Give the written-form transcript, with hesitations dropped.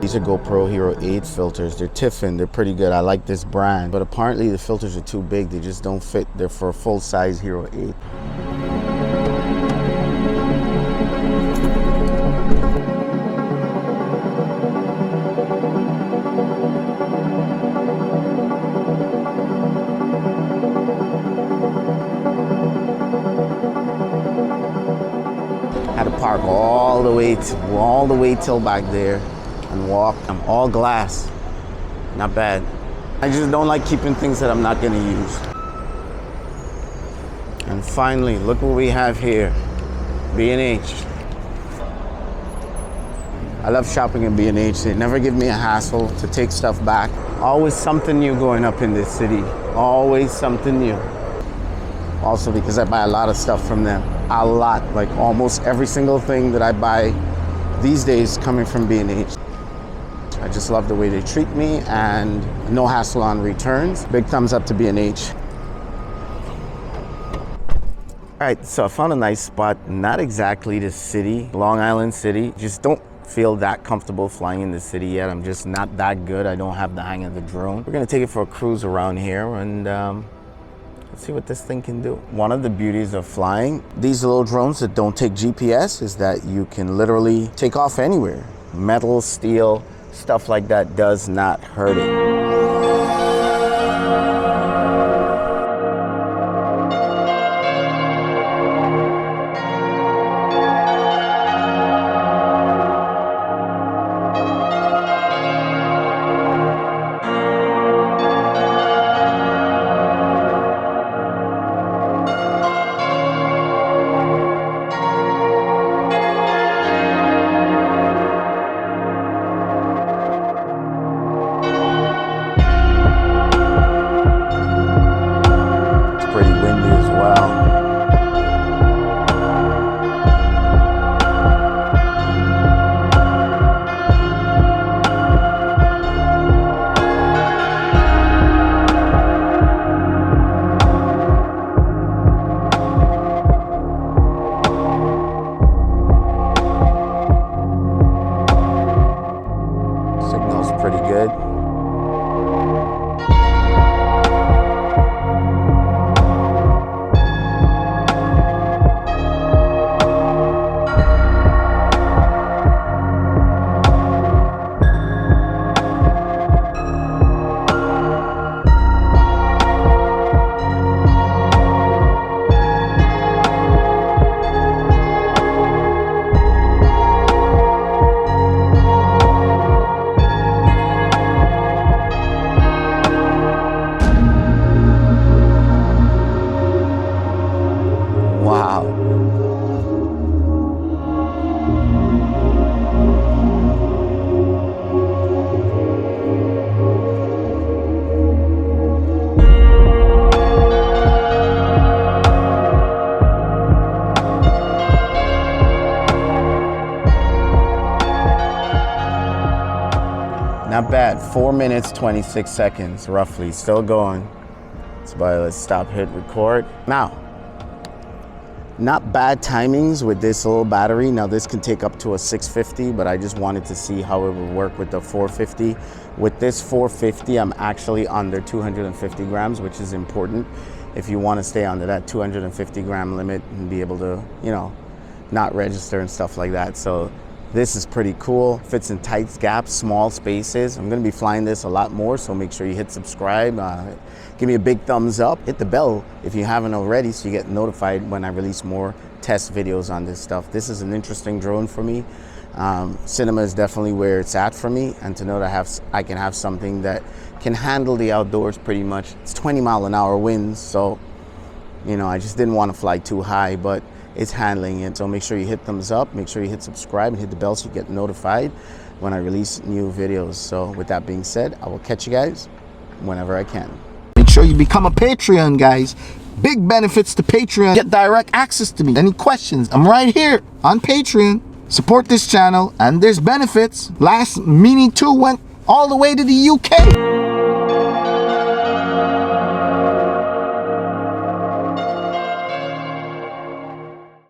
These are GoPro Hero 8 filters. They're Tiffin, they're pretty good. I like this brand, but apparently the filters are too big. They just don't fit. They're for a full-size Hero 8. Had to park all the way till back there and walk. I'm all glass, not bad. I just don't like keeping things that I'm not gonna use. And finally, look what we have here, B&H. I love shopping at B&H. They never give me a hassle to take stuff back. Always something new going up in this city. Always something new. Also because I buy a lot of stuff from them. A lot, like almost every single thing that I buy these days coming from B&H. I just love the way they treat me and no hassle on returns. Big thumbs up to B&H. All right, so I found a nice spot, not exactly the city, Long Island City. Just don't feel that comfortable flying in the city yet. I'm just not that good. I don't have the hang of the drone. We're gonna take it for a cruise around here and let's see what this thing can do. One of the beauties of flying these little drones that don't take GPS is that you can literally take off anywhere. Metal, steel, stuff like that does not hurt it. Not bad, 4 minutes, 26 seconds, roughly, still going. So let's stop, hit record. Now, not bad timings with this little battery. Now this can take up to a 650, but I just wanted to see how it would work with the 450. With this 450, I'm actually under 250 grams, which is important if you want to stay under that 250 gram limit and be able to, you know, not register and stuff like that. So this is pretty cool. Fits in tight gaps, small spaces. I'm gonna be flying this a lot more, so make sure you hit subscribe. Give me a big thumbs up. Hit the bell if you haven't already so you get notified when I release more test videos on this stuff. This is an interesting drone for me. Cinema is definitely where it's at for me, and to know that I can have something that can handle the outdoors pretty much. It's 20-mile-an-hour winds, so you know, I just didn't want to fly too high, but it's handling it. So make sure you hit thumbs up, make sure you hit subscribe and hit the bell so you get notified when I release new videos. So with that being said, I will catch you guys whenever I can. Make sure you become a Patreon, guys. Big benefits to Patreon. Get direct access to me. Any questions? I'm right here on Patreon. Support this channel and there's benefits. Last Mini 2 went all the way to the UK.